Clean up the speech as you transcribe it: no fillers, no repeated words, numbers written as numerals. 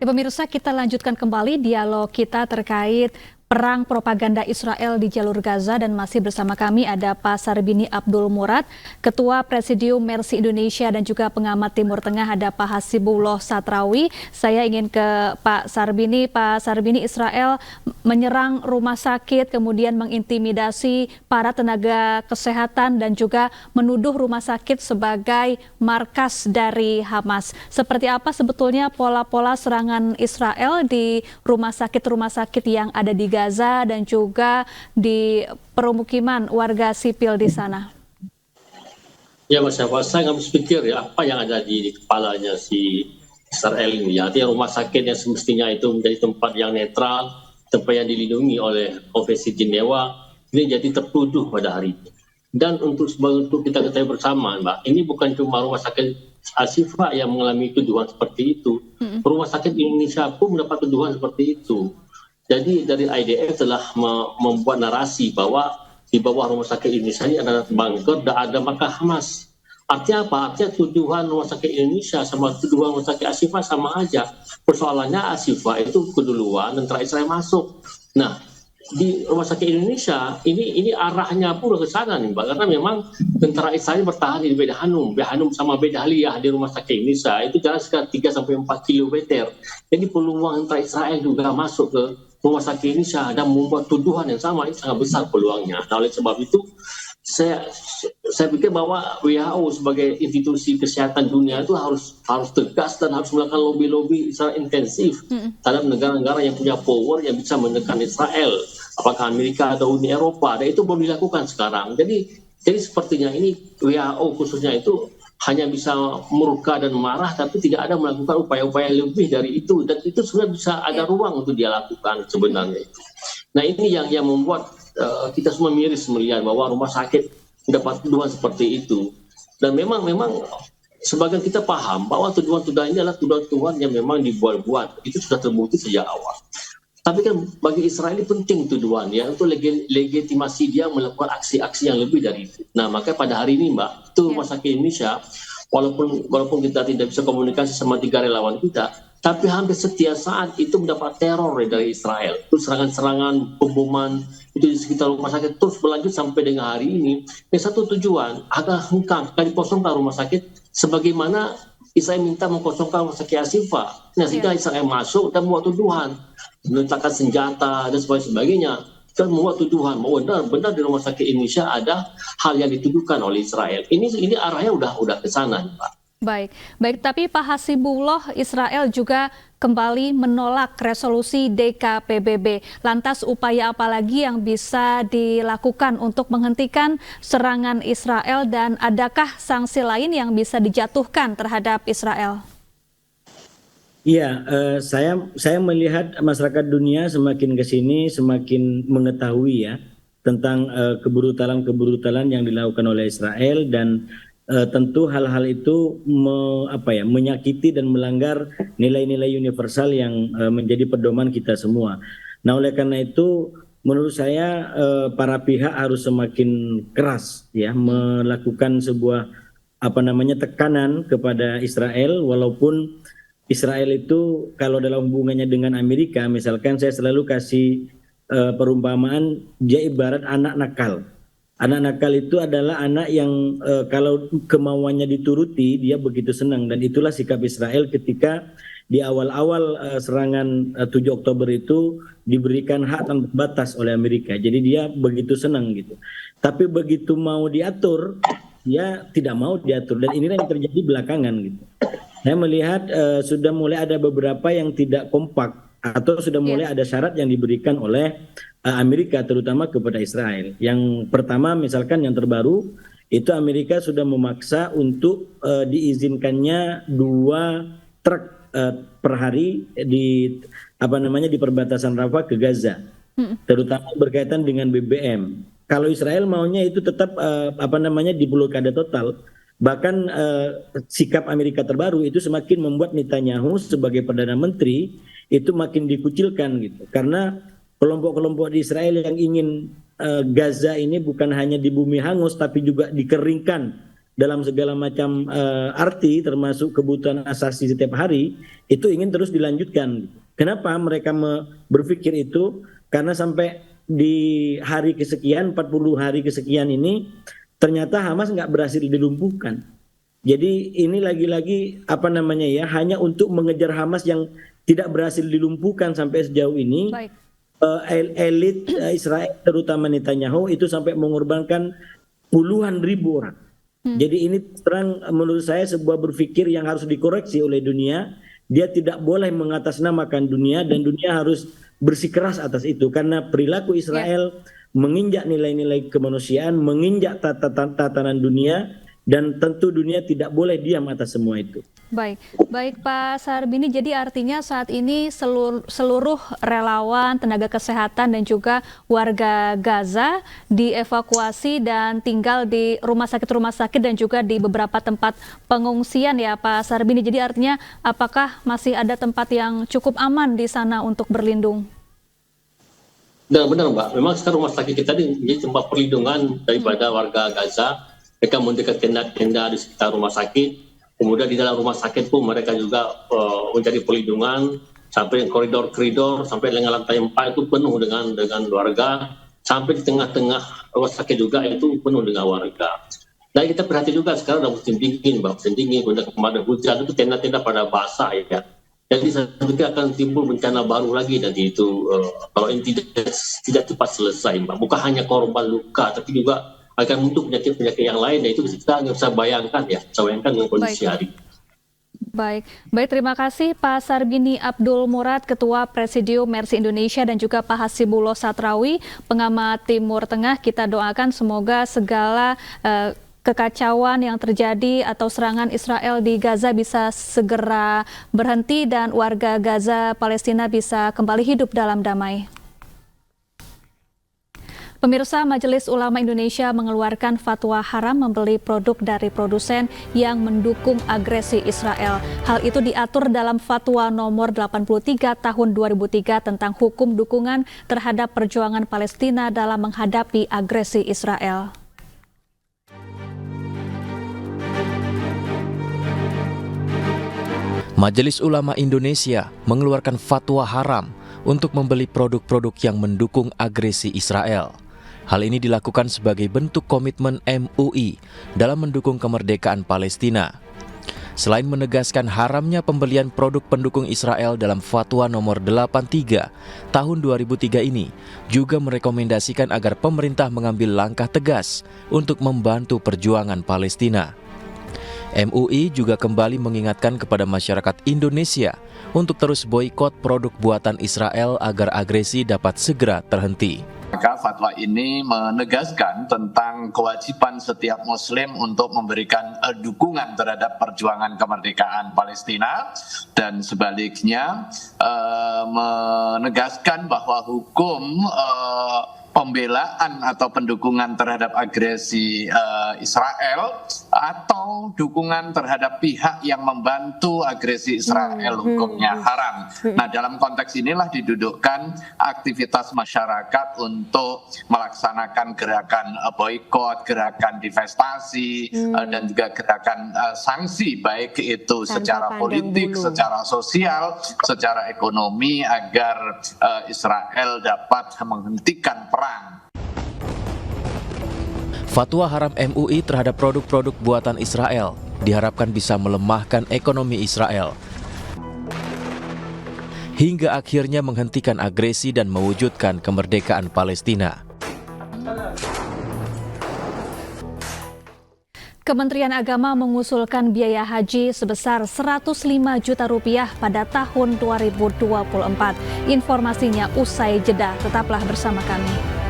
Ya, pemirsa, kita lanjutkan kembali dialog kita terkait perang propaganda Israel di jalur Gaza, dan masih bersama kami ada Pak Sarbini Abdul Murad, Ketua Presidium Mercy Indonesia, dan juga pengamat Timur Tengah ada Pak Hasibullah Satrawi. Saya ingin ke Pak Sarbini. Pak Sarbini, Israel menyerang rumah sakit, kemudian mengintimidasi para tenaga kesehatan dan juga menuduh rumah sakit sebagai markas dari Hamas. Seperti apa sebetulnya pola-pola serangan Israel di rumah sakit yang ada di Gaza dan juga di permukiman warga sipil di sana? Ya Mas Syafwa, saya nggak habis pikir ya apa yang ada di kepalanya si Israel ini. Ya, artinya rumah sakit yang semestinya itu menjadi tempat yang netral, tempat yang dilindungi oleh Konvensi Jenewa, ini jadi tertuduh pada hari ini. Dan untuk kita ketahui bersama, Mbak, ini bukan cuma rumah sakit Al-Shifa yang mengalami tuduhan seperti itu. Rumah sakit Indonesia pun mendapat tuduhan seperti itu. Jadi dari IDF telah membuat narasi bahwa di bawah rumah sakit Indonesia ini ada bunker dan ada markas Hamas. Artinya apa? Artinya tuduhan rumah sakit Indonesia sama tuduhan rumah sakit Al-Shifa sama aja. Persoalannya Al-Shifa itu keduluan tentara Israel masuk. Nah, di rumah sakit Indonesia ini arahnya pun ke sana nih, Mbak, karena memang tentara Israel bertahan di Beit Hanum sama Beit Aliyah di rumah sakit Indonesia itu jarak sekitar 3 sampai 4 km. Jadi peluang tentara Israel juga masuk ke rumah sakit Indonesia dan membuat tuduhan yang sama itu sangat besar peluangnya. Nah, oleh sebab itu saya pikir bahwa WHO sebagai institusi kesehatan dunia itu harus tegas dan harus melakukan lobby secara intensif terhadap negara-negara yang punya power yang bisa menekan Israel, apakah Amerika atau Uni Eropa, dan itu belum dilakukan sekarang. Jadi sepertinya ini WHO khususnya itu hanya bisa murka dan marah, tapi tidak ada melakukan upaya-upaya lebih dari itu, dan itu sebenarnya bisa ada ruang untuk dia lakukan sebenarnya itu. Nah, ini yang membuat kita semua miris melihat bahwa rumah sakit dapat tuduhan seperti itu. Dan memang sebagian kita paham bahwa tuduhan-tuduhan ini adalah tuduhan-tuduhan yang memang dibuat-buat, itu sudah terbukti sejak awal. Tapi kan bagi Israel ini penting tuduhan ya, untuk legitimasi dia melakukan aksi-aksi yang lebih dari itu. Nah, maka pada hari ini, Mbak, itu rumah sakit Indonesia, walaupun kita tidak bisa komunikasi sama 3 relawan kita, tapi hampir setiap saat itu mendapat teror dari Israel. Itu serangan-serangan, pemboman itu di sekitar rumah sakit terus berlanjut sampai dengan hari ini. Yang satu tujuan agar hengkang, akan dikosongkan rumah sakit, sebagaimana Israel minta mengkosongkan rumah sakit Al-Shifa. Nah, sehingga Israel masuk dan membuat tuduhan, meletakkan senjata dan sebagainya, dan membuat tuduhan bahwa benar di rumah sakit Indonesia ada hal yang dituduhkan oleh Israel. Ini arahnya udah ke sana, Pak. Baik, tapi Pak Hasibullah, Israel juga kembali menolak resolusi DKPBB. Lantas upaya apa lagi yang bisa dilakukan untuk menghentikan serangan Israel, dan adakah sanksi lain yang bisa dijatuhkan terhadap Israel? Iya, saya melihat masyarakat dunia semakin ke sini semakin mengetahui ya tentang kebrutalan yang dilakukan oleh Israel, dan tentu hal-hal itu menyakiti dan melanggar nilai-nilai universal yang menjadi pedoman kita semua. Nah, oleh karena itu menurut saya para pihak harus semakin keras ya melakukan sebuah tekanan kepada Israel, walaupun Israel itu kalau dalam hubungannya dengan Amerika, misalkan saya selalu kasih perumpamaan, dia ibarat anak nakal. Anak nakal itu adalah anak yang kalau kemauannya dituruti, dia begitu senang. Dan itulah sikap Israel ketika di awal-awal serangan 7 Oktober itu diberikan hak tanpa batas oleh Amerika. Jadi dia begitu senang gitu. Tapi begitu mau diatur, dia tidak mau diatur. Dan inilah yang terjadi belakangan gitu. Saya melihat sudah mulai ada beberapa yang tidak kompak, atau sudah mulai ada syarat yang diberikan oleh Amerika terutama kepada Israel. Yang pertama misalkan yang terbaru itu Amerika sudah memaksa untuk diizinkannya 2 truk per hari di di perbatasan Rafah ke Gaza, terutama berkaitan dengan BBM. Kalau Israel maunya itu tetap diblokade total. Bahkan sikap Amerika terbaru itu semakin membuat Netanyahu sebagai Perdana Menteri itu makin dikucilkan gitu. Karena kelompok-kelompok di Israel yang ingin Gaza ini bukan hanya di bumi hangus tapi juga dikeringkan dalam segala macam arti termasuk kebutuhan asasi setiap hari itu ingin terus dilanjutkan. Kenapa mereka berpikir itu? Karena sampai di hari kesekian, 40 hari kesekian ini ternyata Hamas nggak berhasil dilumpuhkan. Jadi ini lagi-lagi hanya untuk mengejar Hamas yang tidak berhasil dilumpuhkan sampai sejauh ini. Baik. Elit Israel terutama Netanyahu itu sampai mengorbankan puluhan ribu orang. Jadi ini terang menurut saya sebuah berpikir yang harus dikoreksi oleh dunia. Dia tidak boleh mengatasnamakan dunia dan dunia harus bersikeras atas itu karena perilaku Israel menginjak nilai-nilai kemanusiaan, menginjak tatanan dunia, dan tentu dunia tidak boleh diam atas semua itu. Baik Pak Sarbini, jadi artinya saat ini seluruh relawan, tenaga kesehatan dan juga warga Gaza dievakuasi dan tinggal di rumah sakit dan juga di beberapa tempat pengungsian ya Pak Sarbini. Jadi artinya apakah masih ada tempat yang cukup aman di sana untuk berlindung? Benar Mbak, memang sekarang rumah sakit kita ini menjadi tempat perlindungan daripada warga Gaza. Mereka mendekat tenda-tenda di sekitar rumah sakit. Kemudian di dalam rumah sakit pun mereka juga menjadi perlindungan sampai koridor-koridor sampai dengan lantai 4 itu penuh dengan warga, sampai di tengah-tengah rumah sakit juga itu penuh dengan warga. Dan kita perhatikan juga sekarang udah musim dingin, kemudian kemarin hujan itu tenda-tenda pada basah ya. Jadi saya akan timbul bencana baru lagi nanti itu kalau ini tidak cepat selesai Mbak. Bukan hanya korban luka tapi juga akan untuk penyakit-penyakit yang lain, dan itu kita nggak bisa bayangkan dengan kondisi hari. Baik, terima kasih Pak Sarbini Abdul Murad, Ketua Presidium Mercy Indonesia, dan juga Pak Hasibullah Satrawi, pengamat Timur Tengah. Kita doakan semoga segala kekacauan yang terjadi atau serangan Israel di Gaza bisa segera berhenti dan warga Gaza Palestina bisa kembali hidup dalam damai. Pemirsa, Majelis Ulama Indonesia mengeluarkan fatwa haram membeli produk dari produsen yang mendukung agresi Israel. Hal itu diatur dalam Fatwa nomor 83 tahun 2003 tentang hukum dukungan terhadap perjuangan Palestina dalam menghadapi agresi Israel. Majelis Ulama Indonesia mengeluarkan fatwa haram untuk membeli produk-produk yang mendukung agresi Israel. Hal ini dilakukan sebagai bentuk komitmen MUI dalam mendukung kemerdekaan Palestina. Selain menegaskan haramnya pembelian produk pendukung Israel dalam Fatwa nomor 83 tahun 2003 ini, juga merekomendasikan agar pemerintah mengambil langkah tegas untuk membantu perjuangan Palestina. MUI juga kembali mengingatkan kepada masyarakat Indonesia untuk terus boikot produk buatan Israel agar agresi dapat segera terhenti. Maka fatwa ini menegaskan tentang kewajiban setiap muslim untuk memberikan dukungan terhadap perjuangan kemerdekaan Palestina, dan sebaliknya menegaskan bahwa hukum pembelaan atau pendukungan terhadap agresi Israel atau dukungan terhadap pihak yang membantu agresi Israel hukumnya haram. Nah, dalam konteks inilah didudukkan aktivitas masyarakat untuk melaksanakan gerakan boikot, gerakan divestasi, dan juga gerakan sanksi, baik itu secara politik, secara sosial, secara ekonomi, agar Israel dapat menghentikan perang. Fatwa haram MUI terhadap produk-produk buatan Israel diharapkan bisa melemahkan ekonomi Israel hingga akhirnya menghentikan agresi dan mewujudkan kemerdekaan Palestina. Kementerian Agama mengusulkan biaya haji sebesar 105 juta rupiah pada tahun 2024. Informasinya usai jeda, tetaplah bersama kami.